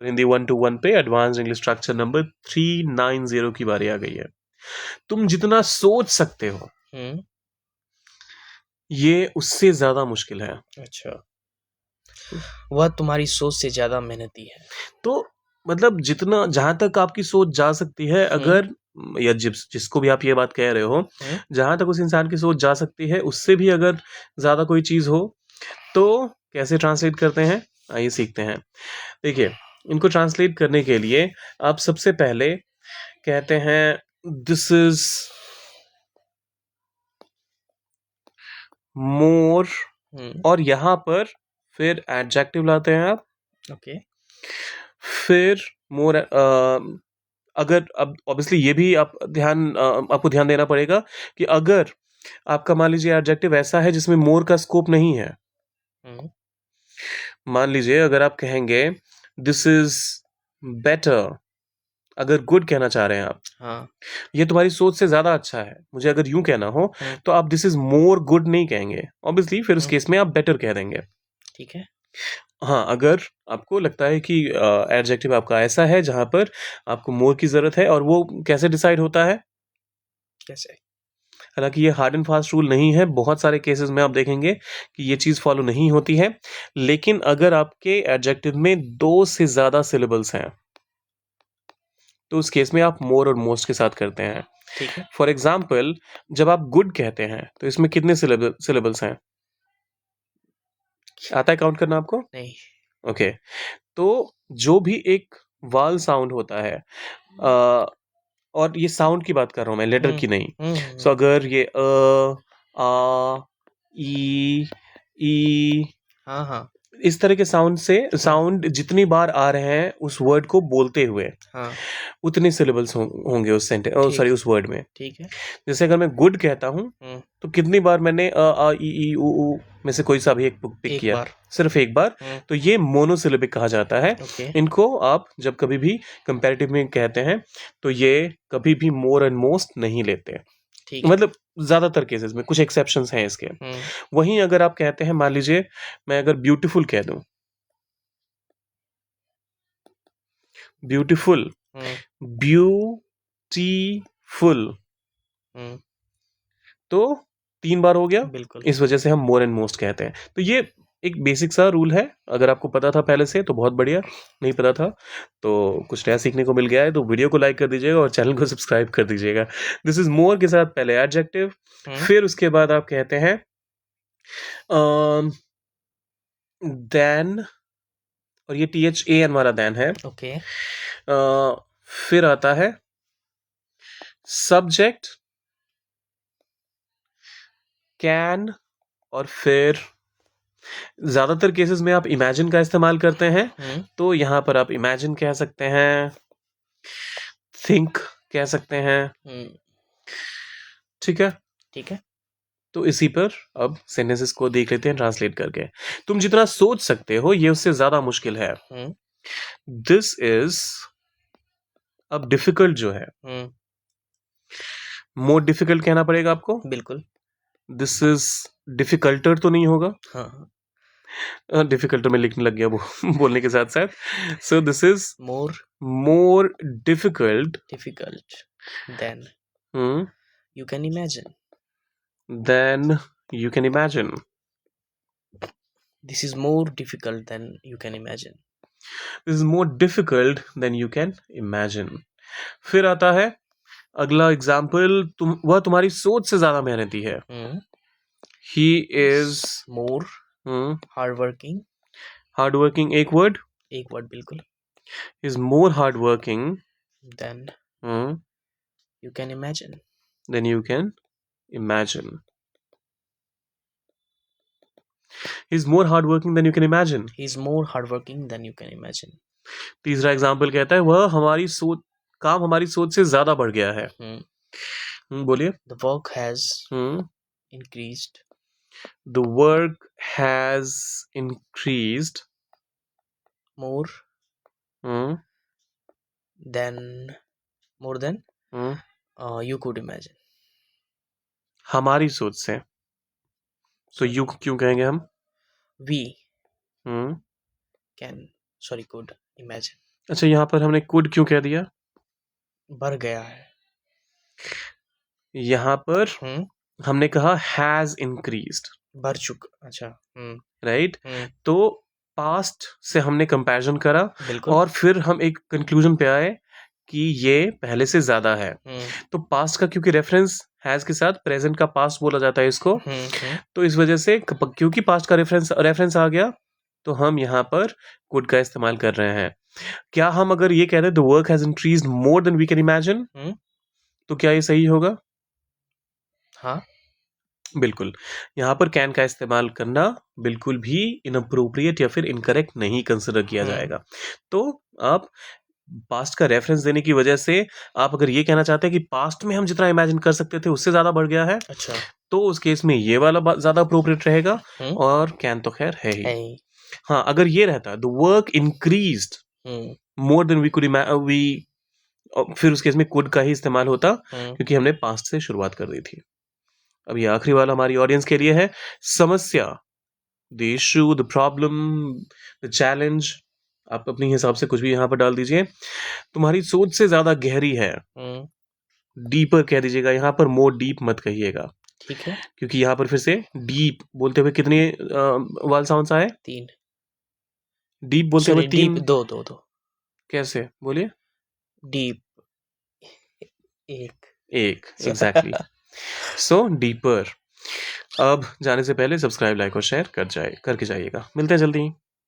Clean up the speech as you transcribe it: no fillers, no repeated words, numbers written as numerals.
हिंदी 121 पे advance English structure number 390 की बारी आ गई है। तुम जितना सोच सकते हो ये उससे ज्यादा मुश्किल है। अच्छा, वह तुम्हारी सोच से ज्यादा मेहनती है। तो मतलब जितना जहां तक आपकी सोच जा सकती है, अगर या जिसको भी आप ये बात कह रहे हो, जहां तक उस इंसान की सोच जा सकती है उससे भी अगर ज्यादा कोई चीज हो तो कैसे ट्रांसलेट करते हैं, आइए सीखते हैं। देखिए, इनको ट्रांसलेट करने के लिए आप सबसे पहले कहते हैं दिस इज मोर, और यहां पर फिर एडजेक्टिव लाते हैं आप। ओके। फिर मोर, अगर अब ऑब्वियसली ये भी आपको ध्यान देना पड़ेगा कि अगर आपका मान लीजिए एडजेक्टिव ऐसा है जिसमें मोर का स्कोप नहीं है, मान लीजिए अगर आप कहेंगे दिस इज बेटर, अगर गुड कहना चाह रहे हैं आप, हाँ। ये तुम्हारी सोच से ज्यादा अच्छा है, मुझे अगर यूं कहना हो तो आप दिस इज मोर गुड नहीं कहेंगे, ऑब्वियसली फिर उस केस में आप बेटर कह देंगे। ठीक है। हाँ, अगर आपको लगता है कि एडजेक्टिव आपका ऐसा है जहां पर आपको मोर की जरूरत है, और वो कैसे डिसाइड होता है, कैसे? हालांकि ये हार्ड एंड फास्ट रूल नहीं है, बहुत सारे केसेस में आप देखेंगे कि ये चीज फॉलो नहीं होती है, लेकिन अगर आपके एडजेक्टिव में 2 से ज्यादा सिलेबल्स हैं तो उस केस में आप मोर और मोस्ट के साथ करते हैं। ठीक है। फॉर एग्जाम्पल, जब आप गुड कहते हैं तो इसमें कितने सिलेबल्स हैं, आता है काउंट करना आपको? नहीं। ओके, तो जो भी एक वाल साउंड होता है, और ये साउंड की बात कर रहा हूं मैं, लेटर की नहीं। सो अगर ये आ ई हाँ हाँ इस तरह के साउंड जितनी बार आ रहे हैं उस वर्ड को बोलते हुए, हाँ। उतने सिलेबल्स होंगे उस सेंटेंस, सॉरी उस वर्ड में। ठीक है। जैसे अगर मैं गुड कहता हूँ तो कितनी बार मैंने अ आ ई ऊ में से कोई सा भी एक पिक किया? बार। सिर्फ एक बार। तो ये मोनोसिलेबिक कहा जाता है। ओके। इनको आप जब कभी भी कंपैरेटिव में कहते हैं तो ये कभी भी मोर एंड मोस्ट नहीं लेते, ठीक है। मतलब ज्यादातर केसेस में, कुछ एक्सेप्शंस हैं इसके। वहीं अगर आप कहते हैं, मान लीजिए मैं अगर ब्यूटीफुल कह दूं, ब्यूटीफुल, ब्यूटीफुल, तो 3 बार हो गया। बिल्कुल। इस वजह से हम मोर एंड मोस्ट कहते हैं। तो ये एक बेसिक सा रूल है, अगर आपको पता था पहले से तो बहुत बढ़िया, नहीं पता था तो कुछ नया सीखने को मिल गया है, तो वीडियो को लाइक कर दीजिएगा और चैनल को सब्सक्राइब कर दीजिएगा। दिस इज मोर के साथ पहले एडजेक्टिव, फिर उसके बाद आप कहते हैं देन, और ये THAN वाला देन है। ओके। फिर आता है सब्जेक्ट, कैन, और फिर ज्यादातर केसेस में आप इमेजिन का इस्तेमाल करते हैं, तो यहां पर आप इमेजिन कह सकते हैं, थिंक कह सकते हैं। ठीक है। ठीक है। तो इसी पर अब सेंटेंसेस को देख लेते हैं ट्रांसलेट करके। तुम जितना सोच सकते हो ये उससे ज्यादा मुश्किल है। दिस इज, अब डिफिकल्ट जो है, मोर डिफिकल्ट कहना पड़ेगा आपको। बिल्कुल। दिस इज डिफिकल्टर तो नहीं होगा, हाँ। डिफिकल्टर में लिखने लग गया वो बोलने के साथ साथ। So this is more difficult than you can imagine. than you can imagine. This is more difficult than you can imagine. This is more difficult than you can imagine. फिर आता है अगला एग्जाम्पल, वह तुम्हारी सोच से ज्यादा मेहनती है। He is more hard working. Hard working, एक वर्ड बिल्कुल। is more hard working than you can imagine. than you can imagine. He's more hard working than you can imagine. He is more hardworking than you can imagine. तीसरा example कहता है वह काम हमारी सोच से ज्यादा बढ़ गया है। बोलिए। The work has increased. The work has increased more than you could imagine. हमारी सोच से, तो यू क्यों कहेंगे हम? We could imagine. अच्छा, यहाँ पर हमने कुड क्यों कह दिया? बढ़ गया है। यहाँ पर हम्म, हमने कहा हैज इंक्रीज्ड, बढ़ चुका। अच्छा। राइट? हम्म, तो पास्ट से हमने कंपैरिजन करा बिल्कुल। और फिर हम एक कंक्लूजन पे आए कि ये पहले से ज्यादा है। तो पास्ट का क्योंकि रेफरेंस हैज के साथ प्रेजेंट का पास्ट बोला जाता है इसको, तो इस वजह से क्योंकि पास्ट का रेफरेंस रेफरेंस आ गया, तो हम यहाँ पर कुड का इस्तेमाल कर रहे हैं। क्या हम अगर ये कह दें the work has increased more than we can imagine, तो क्या ये सही होगा? हाँ। बिल्कुल। यहाँ पर कैन का इस्तेमाल करना बिल्कुल भी इनअप्रोप्रिएट या फिर इनकरेक्ट नहीं कंसिडर किया जाएगा। तो आप पास्ट का रेफरेंस देने की वजह से आप अगर ये कहना चाहते हैं कि पास्ट में हम जितना इमेजिन कर सकते थे उससे ज्यादा बढ़ गया है, अच्छा। तो उस केस में ये वाला ज्यादा अप्रोप्रिएट रहेगा, और कैन तो खैर है ही। हाँ, अगर ये रहता the work increased more than we could we, फिर उस केस में कुड का ही इस्तेमाल होता, क्योंकि हमने पास्ट से शुरुआत कर दी थी। अब ये आखिरी वाला हमारी ऑडियंस के लिए है। समस्या, the issue, the problem, the challenge, आप अपने हिसाब से कुछ भी यहाँ पर डाल दीजिए। तुम्हारी सोच से ज्यादा गहरी है, डीपर कह दीजिएगा। यहाँ पर मोर डीप मत कहिएगा, ठीक है। क्योंकि यहाँ पर फिर से डीप बोलते हुए कितने वाल साउंड्स आए? 3। डीप बोलते हुए 3। डीप 2 2 2। कैसे बोलिए? डीप 1 एक, एग्जैक्टली। सो डीपर। अब जाने से पहले सब्सक्राइब, लाइक और शेयर करके जाइएगा। मिलते हैं जल्दी।